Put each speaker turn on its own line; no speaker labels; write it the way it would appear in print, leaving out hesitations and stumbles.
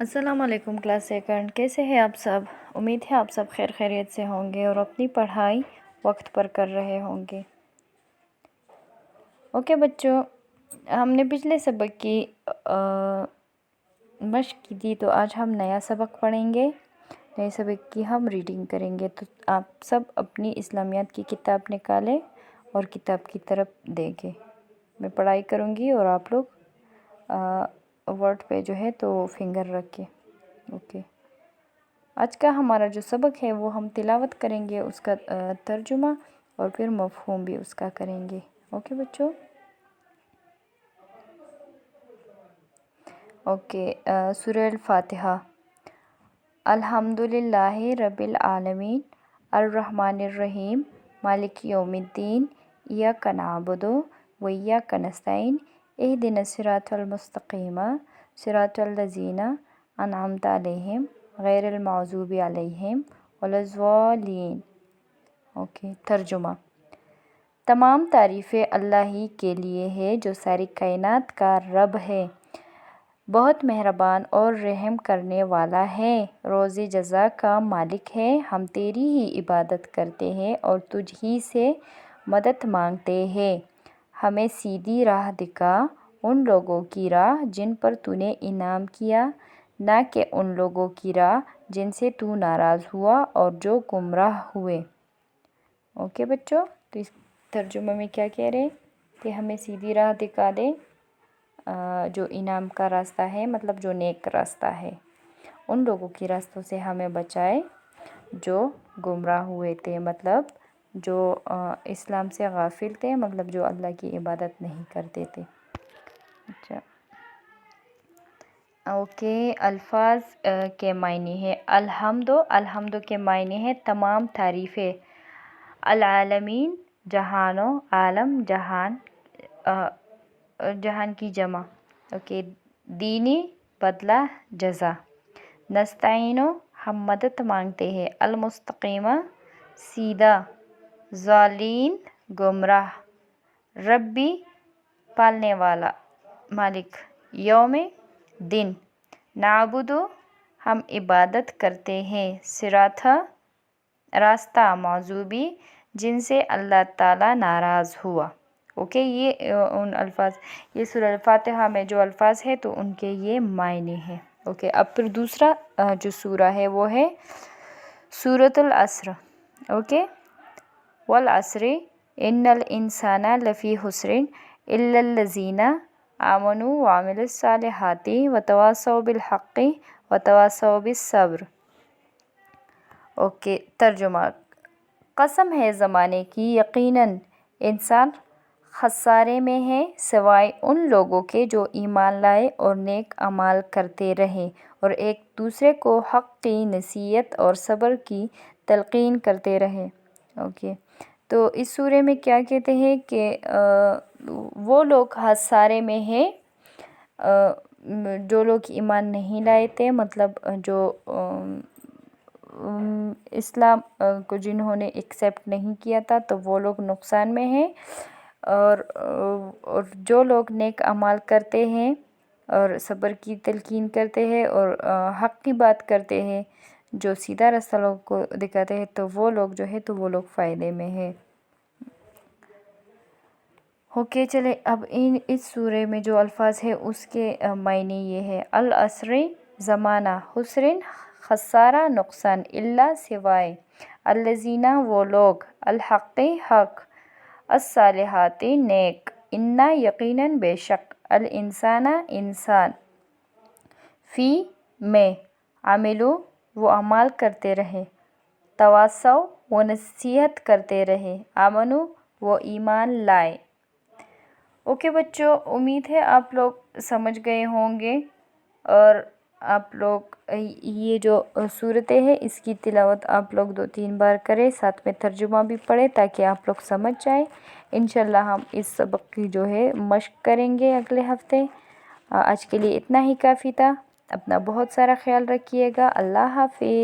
السلام علیکم class second, کیسے ہیں آپ سب؟ امید ہے آپ سب خیر خیریت سے ہوں گے اور اپنی پڑھائی وقت پر کر رہے ہوں گے۔ اوکے بچوں، ہم نے پچھلے سبق کی مشق کی تھی، تو آج ہم نیا سبق پڑھیں گے۔ نئے سبق کی ہم ریڈنگ کریں گے، تو آپ سب اپنی اسلامیات کی کتاب نکالیں اور کتاب کی طرف دیکھیں۔ میں پڑھائی کروں گی اور آپ لوگ ورڈ پہ جو ہے تو فنگر رکھیں۔ اوکے، آج کا ہمارا جو سبق ہے وہ ہم تلاوت کریں گے، اس کا ترجمہ اور پھر مفہوم بھی اس کا کریں گے۔ اوکے بچوں، اوکے، سورہ الفاتحہ۔ الحمدللہ رب العالمین، الرحمن الرحیم، مالک یوم الدین، ایاک نعبد و ایاک نستعین، اہدنا الصراط المستقیم، صراط الذین انعمت علیہم غیر المغضوب علیہم ولا الضالین۔ اوکے، ترجمہ۔ تمام تعریفیں اللہ ہی کے لیے ہے جو ساری کائنات کا رب ہے، بہت مہربان اور رحم کرنے والا ہے، روز جزا کا مالک ہے۔ ہم تیری ہی عبادت کرتے ہیں اور تجھ ہی سے مدد مانگتے ہیں۔ ہمیں سیدھی راہ دکھا، ان لوگوں کی راہ جن پر تو نے انعام کیا، نہ کہ ان لوگوں کی راہ جن سے تو ناراض ہوا اور جو گمراہ ہوئے۔ اوکے بچوں، تو اس ترجمے میں کیا کہہ رہے ہیں کہ ہمیں سیدھی راہ دکھا دے، جو انعام کا راستہ ہے، مطلب جو نیک راستہ ہے۔ ان لوگوں کی راستوں سے ہمیں بچائے جو گمراہ ہوئے تھے، مطلب جو اسلام سے غافل تھے، مطلب جو اللہ کی عبادت نہیں کرتے تھے۔ اچھا، اوکے، الفاظ کے معنی ہے۔ الحمد کے معنی ہے تمام تعریفیں۔ العالمین، جہانوں، عالم جہان، جہان کی جمع۔ اوکے، دینی، بدلہ، جزا۔ نستعین، ہم مدد مانگتے ہیں۔ المستقیم، سیدھا۔ ضالین، گمراہ۔ ربی، پالنے والا، مالک۔ یوم، دن۔ نعبد، ہم عبادت کرتے ہیں۔ صراط، راستہ، معذوبی، جن سے اللہ تعالیٰ ناراض ہوا۔ اوکے، یہ ان الفاظ، یہ سورہ الفاتحہ میں جو الفاظ ہیں تو ان کے یہ معنی ہیں۔ اوکے، اب پھر دوسرا جو سورہ ہے وہ ہے سورۃ العصر۔ اوکے، والعصر ان الانسان لفی خسر الا الذین آمنوا وعملوا الصالحات وتواصوا بالحق وتواصوا بالصبر۔ اوکے، ترجمہ۔ قسم ہے زمانے کی، یقیناً انسان خسارے میں ہے، سوائے ان لوگوں کے جو ایمان لائے اور نیک اعمال کرتے رہے اور ایک دوسرے کو حق کی نصیحت اور صبر کی تلقین کرتے رہے۔ اوکے، تو اس سورے میں کیا کہتے ہیں کہ وہ لوگ خسارے میں ہیں جو لوگ ایمان نہیں لائے تھے، مطلب جو اسلام کو جنہوں نے ایکسیپٹ نہیں کیا تھا، تو وہ لوگ نقصان میں ہیں، اور جو لوگ نیک اعمال کرتے ہیں اور صبر کی تلقین کرتے ہیں اور حق کی بات کرتے ہیں، جو سیدھا راستہ لوگوں کو دکھاتے ہیں، تو وہ لوگ جو ہے تو وہ لوگ فائدے میں ہیں۔ اوکے، چلے اب اس سورے میں جو الفاظ ہے اس کے معنی یہ ہے۔ العصر، زمانہ، خسرن، خسارہ، نقصان، الا، سوائے، الذین، وہ لوگ، الحق، حق، الصالحات، نیک، ان، یقیناً، بے شک، الانسان، انسان، فی، میں، عملوا، وہ اعمال کرتے رہے، تواصوا، وہ نصیحت کرتے رہے، آمنوا، وہ ایمان لائے۔ اوکے بچوں، امید ہے آپ لوگ سمجھ گئے ہوں گے، اور آپ لوگ یہ جو صورتیں ہیں اس کی تلاوت آپ لوگ 2-3 بار کریں، ساتھ میں ترجمہ بھی پڑھیں تاکہ آپ لوگ سمجھ جائیں۔ انشاءاللہ ہم اس سبق کی جو ہے مشق کریں گے اگلے ہفتے۔ آج کے لیے اتنا ہی کافی تھا۔ اپنا بہت سارا خیال رکھیے گا۔ اللہ حافظ۔